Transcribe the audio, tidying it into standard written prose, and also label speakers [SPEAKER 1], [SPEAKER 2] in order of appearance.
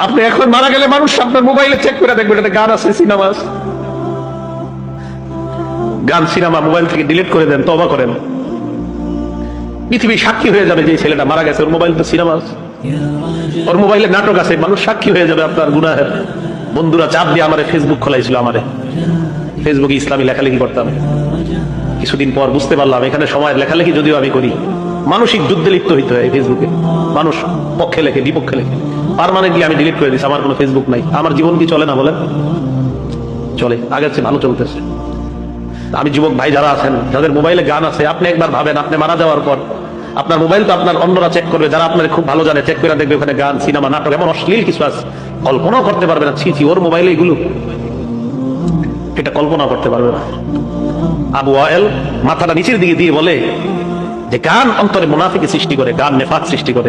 [SPEAKER 1] আপনি এখন মারা গেলে মানুষ আপনার মোবাইলে চেক করে দেখবেন এটা গান আছে, সিনেমা আছে। গান সিনেমা মোবাইল থেকে ডিলিট করে দেন, তওবা করেন। পৃথিবী সাক্ষী হয়ে যাবে যে ছেলেটা মারা গেছে, ওর মোবাইল তো সিনেমা আছে, ওর মোবাইলে নাটক আছে, মানুষ সাক্ষী হয়ে যাবে আপনার গুনাহের। বন্ধুরা চাপ দিয়ে আমারে ফেসবুক খোলাইছিল, আমারে ফেসবুকে ইসলামী লেখালেখি করতাম। কিছুদিন পর বুঝতে পারলাম এখানে সময় লেখালেখি যদিও আমি করি, মানসিক যুদ্ধে লিপ্ত হইতে হয় ফেসবুকে। মানুষ পক্ষে লেখে, বিপক্ষে লেখে। পার্মানেন্টলি আমি ডিলিট করে দিচ্ছি, আমার কোনো ফেসবুক নাই। আমার জীবন কি চলে না বলেন? চলে, আগের চেয়ে ভালো চলতেছে। আমি যুবক ভাই যারা আছেন, যাদের মোবাইলে গান আছে, আপনি একবার ভাবেন আপনি মারা যাওয়ার পর আপনার মোবাইল তো আপনার অন্যরা চেক করবে, যারা আপনার খুব ভালো জানে, চেক করে দেখবে ওখানে গান, সিনেমা, নাটক, এমন অশ্লীল কিছু আছে কল্পনাও করতে পারবে না। ছি ছি, ওর মোবাইলে এগুলো, এটা কল্পনা করতে পারবে না। আবু ওয়াইল মাথাটা নিচের দিকে দিয়ে বলে যে গান অন্তরে মুনাফিকি সৃষ্টি করে, গান নেফাক সৃষ্টি করে।